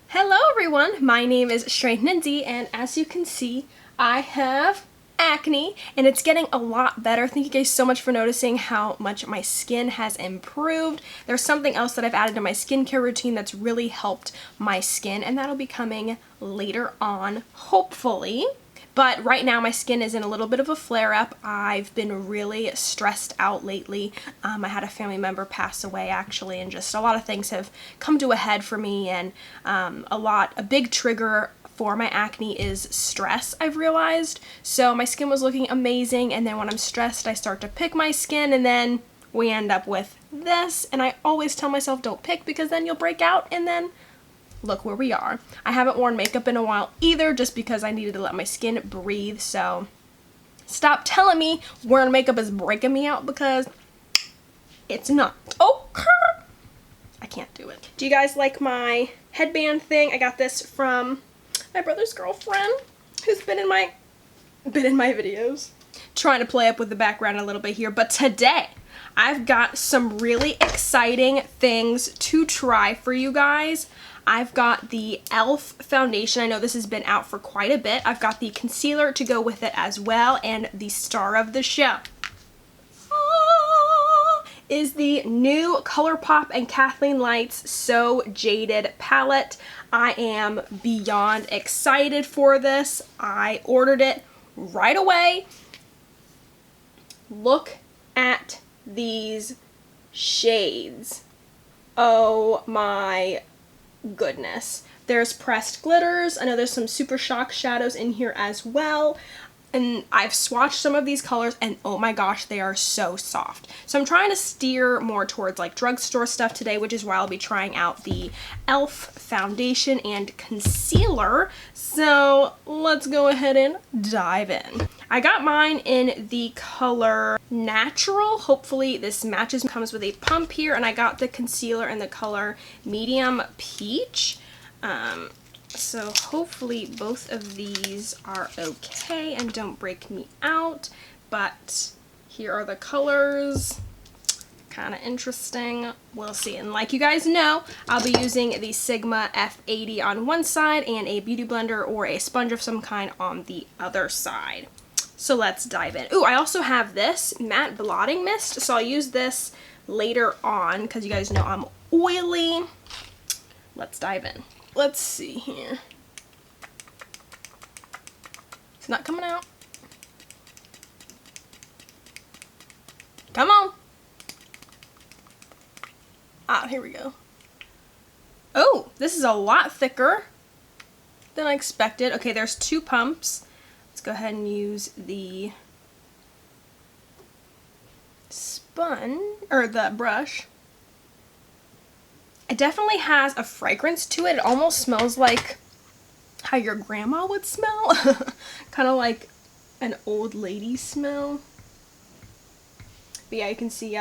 Hello everyone, my name is Shweihninzy and as you can see, I have acne and it's getting a lot better. Thank you guys so much for noticing how much my skin has improved. There's something else that I've added to my skincare routine that's really helped my skin and that'll be coming later on, hopefully. But right now my skin is in a little bit of a flare-up. I've been really stressed out lately. I had a family member pass away actually, and just a lot of things have come to a head for me, and a big trigger for my acne is stress, I've realized. So my skin was looking amazing, and then when I'm stressed I start to pick my skin and then we end up with this, and I always tell myself don't pick because then you'll break out, and then look where we are. I haven't worn makeup in a while either just because I needed to let my skin breathe, so stop telling me wearing makeup is breaking me out because it's not. Oh, I can't do it. Do you guys like my headband thing? I got this from my brother's girlfriend who's been in my videos. Trying to play up with the background a little bit here, but today I've got some really exciting things to try for you guys. I've got the e.l.f. foundation. I know this has been out for quite a bit. I've got the concealer to go with it as well, and the star of the show is the new Colourpop and Kathleen Lights So Jaded palette. I am beyond excited for this. I ordered it right away. Look at these shades. Oh my goodness. There's pressed glitters. I know there's some super shock shadows in here as well. And I've swatched some of these colors and oh my gosh, they are so soft. So I'm trying to steer more towards like drugstore stuff today, which is why I'll be trying out the e.l.f. foundation and concealer. So let's go ahead and dive in. I got mine in the color Natural. Hopefully this matches. Comes with a pump here, and I got the concealer in the color Medium Peach. So hopefully both of these are okay and don't break me out, but here are the colors. Kind of interesting. We'll see. And like you guys know, I'll be using the Sigma F80 on one side and a beauty blender or a sponge of some kind on the other side. So let's dive in. Ooh, I also have this matte blotting mist, so I'll use this later on because you guys know I'm oily. Let's dive in. Let's see here. It's not coming out. Come on. Ah, here we go. Oh, this is a lot thicker than I expected. Okay, there's two pumps. Let's go ahead and use the sponge, or the brush. It definitely has a fragrance to it. It almost smells like how your grandma would smell. Kind of like an old lady smell. But yeah, you can see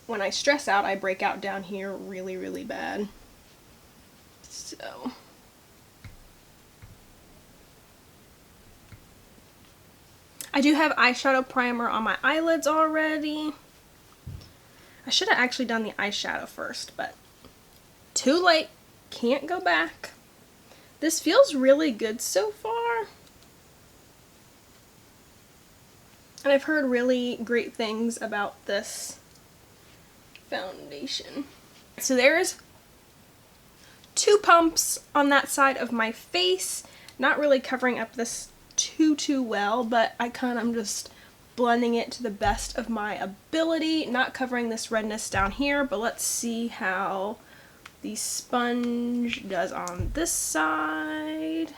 when I stress out, I break out down here really, really bad. So I do have eyeshadow primer on my eyelids already. I should have actually done the eyeshadow first, but too late. Can't go back. This feels really good so far. And I've heard really great things about this foundation. So there's two pumps on that side of my face. Not really covering up this too well, but I'm just blending it to the best of my ability. Not covering this redness down here, but let's see how the sponge does on this side.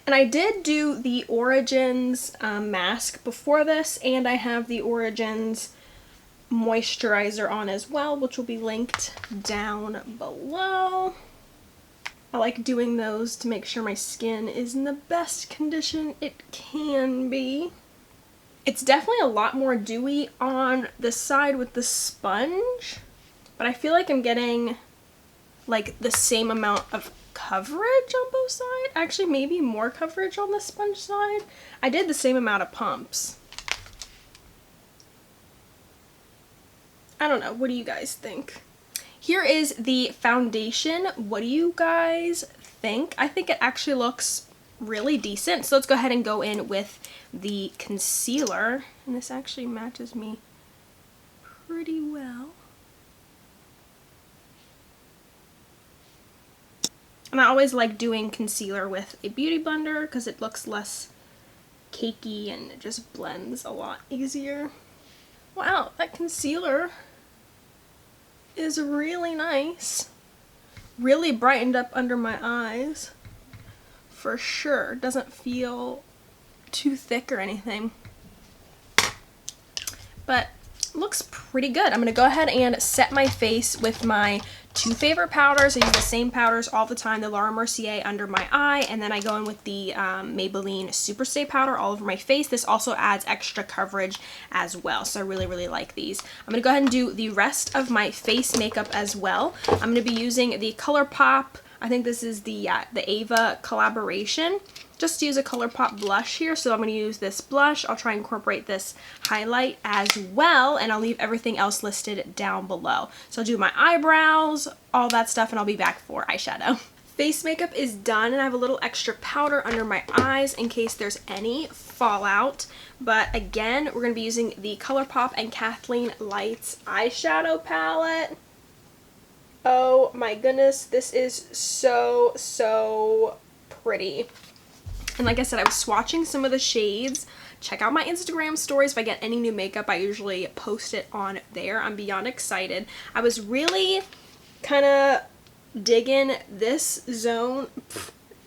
And I did do the Origins mask before this, and I have the Origins moisturizer on as well, which will be linked down below. I like doing those to make sure my skin is in the best condition it can be. It's definitely a lot more dewy on the side with the sponge, but I feel like I'm getting like the same amount of coverage on both sides. Actually, maybe more coverage on the sponge side. I did the same amount of pumps. I don't know. What do you guys think? Here is the foundation. What do you guys think? I think it actually looks really decent. So let's go ahead and go in with the concealer. And this actually matches me pretty well. And I always like doing concealer with a beauty blender because it looks less cakey and it just blends a lot easier. Wow, that concealer is really nice. Really brightened up under my eyes. For sure. Doesn't feel too thick or anything. But looks pretty good. I'm going to go ahead and set my face with my two favorite powders. I use the same powders all the time, the Laura Mercier under my eye, and then I go in with the Maybelline SuperStay powder all over my face. This also adds extra coverage as well, so I really, really like these. I'm going to go ahead and do the rest of my face makeup as well. I'm going to be using the Colourpop, I think this is the Ava collaboration. Just use a Colourpop blush here, so I'm going to use this blush. I'll try and incorporate this highlight as well, and I'll leave everything else listed down below. So I'll do my eyebrows, all that stuff, and I'll be back for eyeshadow. Face makeup is done, and I have a little extra powder under my eyes in case there's any fallout. But again, we're going to be using the Colourpop and Kathleen Lights eyeshadow palette. Oh my goodness, this is so, so pretty. And like I said, I was swatching some of the shades. Check out my Instagram stories. If I get any new makeup, I usually post it on there. I'm beyond excited. I was really kind of digging this zone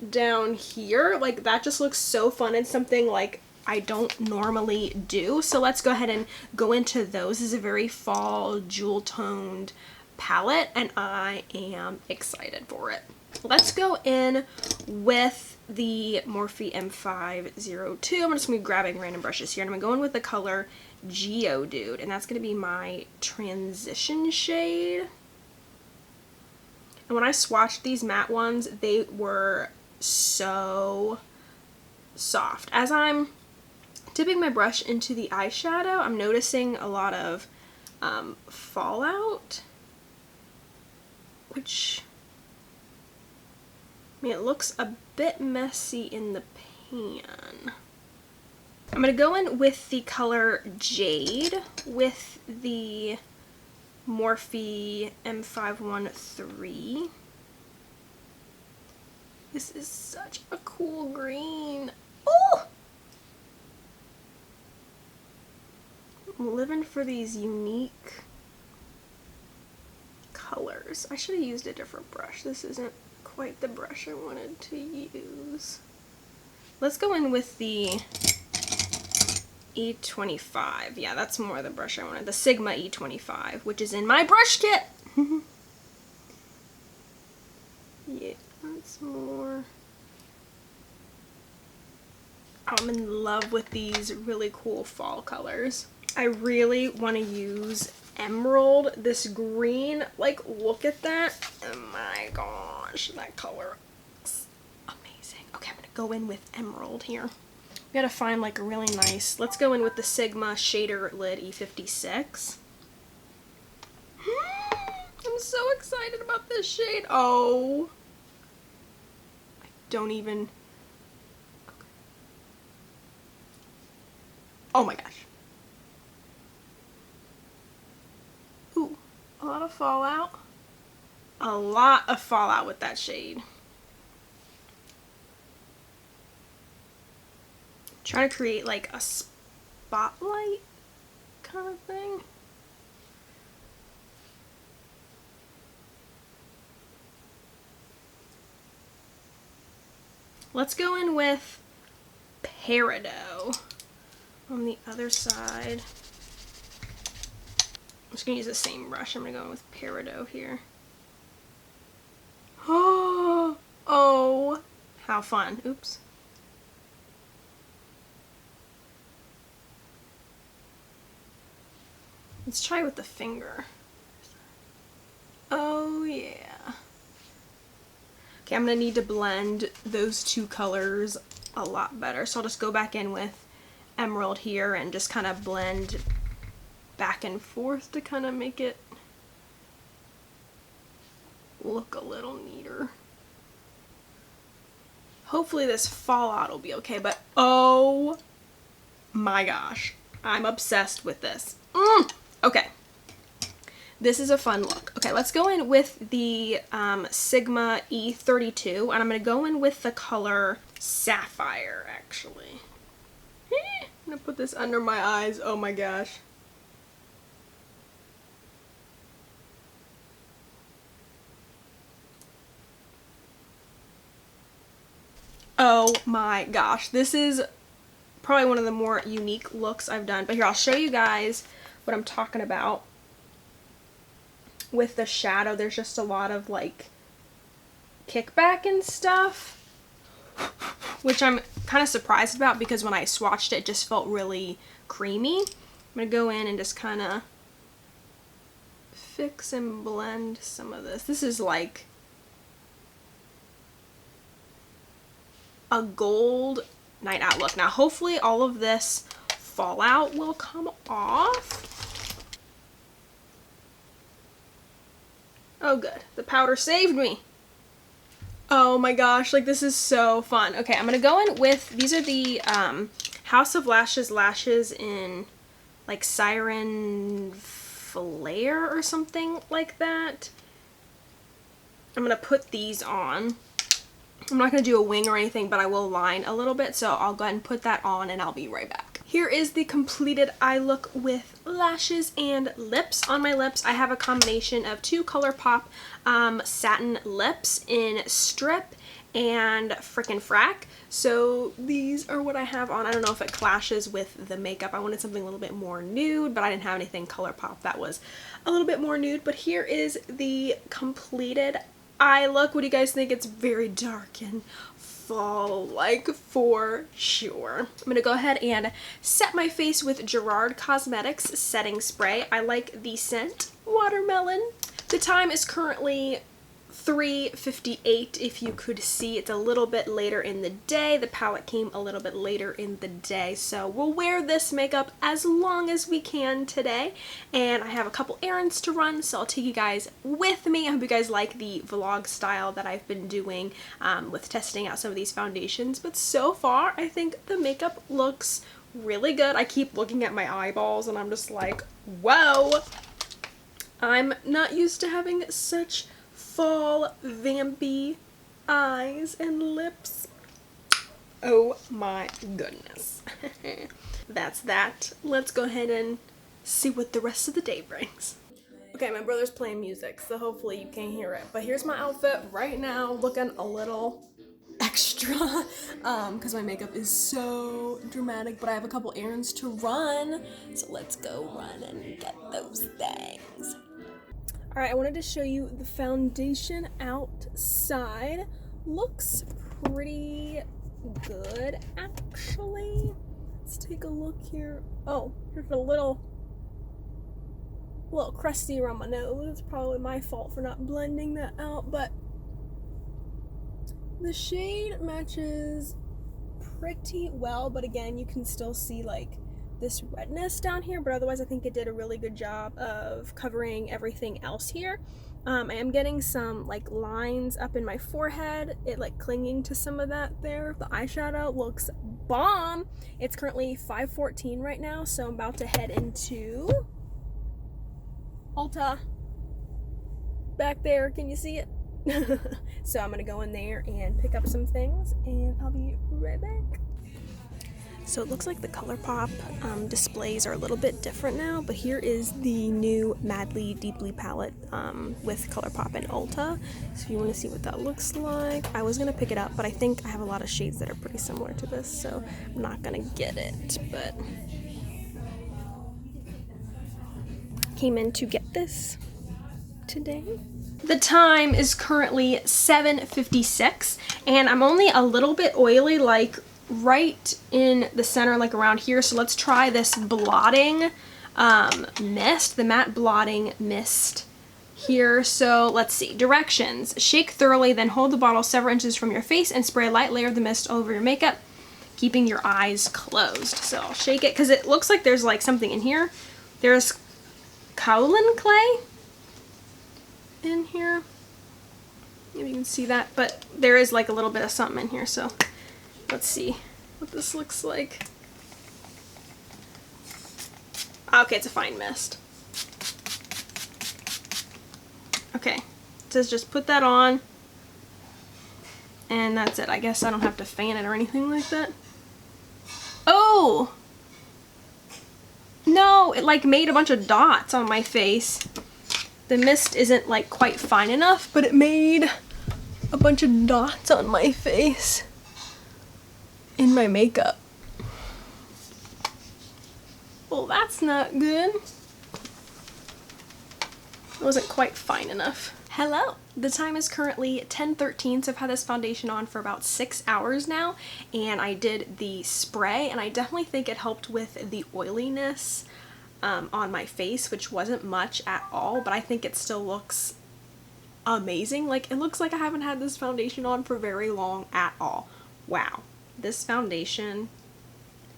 down here. Like, that just looks so fun and something like I don't normally do. So let's go ahead and go into those. This is a very fall jewel toned palette and I am excited for it. Let's go in with the Morphe M502. I'm just going to be grabbing random brushes here and I'm going to go in with the color Geodude, and that's going to be my transition shade. And when I swatched these matte ones, they were so soft. As I'm dipping my brush into the eyeshadow, I'm noticing a lot of fallout, which, I mean, it looks a bit messy in the pan. I'm going to go in with the color Jade with the Morphe M513. This is such a cool green. Oh! I'm living for these unique colors. I should have used a different brush. This isn't quite the brush I wanted to use. Let's go in with the E25. Yeah, that's more the brush I wanted. The Sigma E25, which is in my brush kit. Yeah, that's more. I'm in love with these really cool fall colors. I really want to use emerald, this green. Like, look at that. Oh my gosh, that color looks amazing. Okay, I'm gonna go in with emerald here. We gotta find like a really nice, let's go in with the Sigma Shader Lid E56. I'm so excited about this shade. Oh, I don't even, oh my gosh. Ooh, a lot of fallout. A lot of fallout with that shade. Trying to create like a spotlight kind of thing. Let's go in with Peridot on the other side. I'm just going to use the same brush. I'm going to go in with Peridot here. Oh, how fun. Oops. Let's try with the finger. Oh yeah. Okay, I'm going to need to blend those two colors a lot better. So I'll just go back in with emerald here and just kind of blend back and forth to kind of make it look a little neater. Hopefully this fallout will be okay, but oh my gosh, I'm obsessed with this. Okay, this is a fun look. Okay, let's go in with the Sigma E32, and I'm going to go in with the color Sapphire, actually. I'm going to put this under my eyes. Oh my gosh. Oh my gosh, this is probably one of the more unique looks I've done. But here, I'll show you guys what I'm talking about. With the shadow, there's just a lot of like kickback and stuff, which I'm kind of surprised about because when I swatched it, it just felt really creamy. I'm going to go in and just kind of fix and blend some of this. This is like a gold night out look. Now hopefully all of this fallout will come off. Oh good, the powder saved me. Oh my gosh, like this is so fun. Okay, I'm gonna go in with, these are the House of Lashes lashes in like Siren Flare or something like that. I'm gonna put these on. I'm not going to do a wing or anything, but I will line a little bit, so I'll go ahead and put that on and I'll be right back. Here is the completed eye look with lashes and lips. On my lips, I have a combination of two Colourpop satin lips in Strip and frickin' Frack. So these are what I have on. I don't know if it clashes with the makeup. I wanted something a little bit more nude, but I didn't have anything Colourpop that was a little bit more nude. But here is the completed eye look. What do you guys think? It's very dark and fall-like for sure. I'm gonna go ahead and set my face with GERARD Cosmetics setting spray. I like the scent Watermelon. The time is currently 3:58. If you could see, it's a little bit later in the day. The palette came a little bit later in the day, so we'll wear this makeup as long as we can today. And I have a couple errands to run, so I'll take you guys with me. I hope you guys like the vlog style that I've been doing with testing out some of these foundations. But so far, I think the makeup looks really good. I keep looking at my eyeballs and I'm just like, whoa! I'm not used to having such fall vampy eyes and lips. Oh my goodness. That's that. Let's go ahead and see what the rest of the day brings. Okay, my brother's playing music, so hopefully you can hear it. But here's my outfit right now, looking a little extra because my makeup is so dramatic, but I have a couple errands to run, so let's go run and get those things. Alright, I wanted to show you the foundation outside. Looks pretty good, actually. Let's take a look here. Oh, here's a little crusty around my nose. It's probably my fault for not blending that out, but the shade matches pretty well, but again, you can still see like this redness down here, but otherwise I think it did a really good job of covering everything else here. I am getting some like lines up in my forehead, it like clinging to some of that there. The eyeshadow looks bomb. It's currently 5:14 right now, so I'm about to head into Ulta. Back there, can you see it? So I'm gonna go in there and pick up some things and I'll be right back. So it looks like the Colourpop displays are a little bit different now, but here is the new Madly Deeply palette with Colourpop and Ulta. So if you want to see what that looks like, I was going to pick it up, but I think I have a lot of shades that are pretty similar to this, so I'm not going to get it, but came in to get this today. The time is currently 7:56, and I'm only a little bit oily, like right in the center, like around here. So let's try this blotting mist, the matte blotting mist here. So let's see. Directions: shake thoroughly, then hold the bottle several inches from your face and spray a light layer of the mist over your makeup, keeping your eyes closed. So I'll shake it because it looks like there's like something in here. There's kaolin clay in here. can see that, but there is like a little bit of something in here, so let's see what this looks like. Okay, it's a fine mist. Okay, it says just put that on, and that's it. I guess I don't have to fan it or anything like that. Oh! No, it like made a bunch of dots on my face. The mist isn't like quite fine enough, but it made a bunch of dots on my face in my makeup. Well, that's not good. It wasn't quite fine enough. Hello! The time is currently 10:13, so I've had this foundation on for about 6 hours now, and I did the spray, and I definitely think it helped with the oiliness on my face, which wasn't much at all, but I think it still looks amazing. Like, it looks like I haven't had this foundation on for very long at all. Wow. This foundation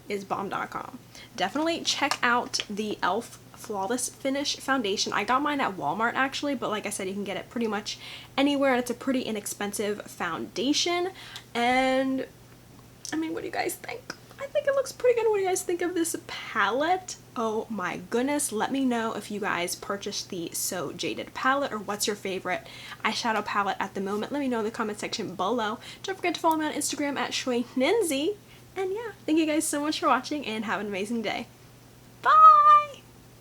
is bomb.com. Definitely check out the e.l.f. Flawless Finish foundation. I got mine at Walmart actually, but like I said, you can get it pretty much anywhere, and it's a pretty inexpensive foundation. And I mean, what do you guys think? I think it looks pretty good. What do you guys think of this palette? Oh my goodness, let me know if you guys purchased the So Jaded palette, or what's your favorite eyeshadow palette at the moment. Let me know in the comment section below. Don't forget to follow me on Instagram at Shweihninzy. And yeah, thank you guys so much for watching, and have an amazing day. Bye!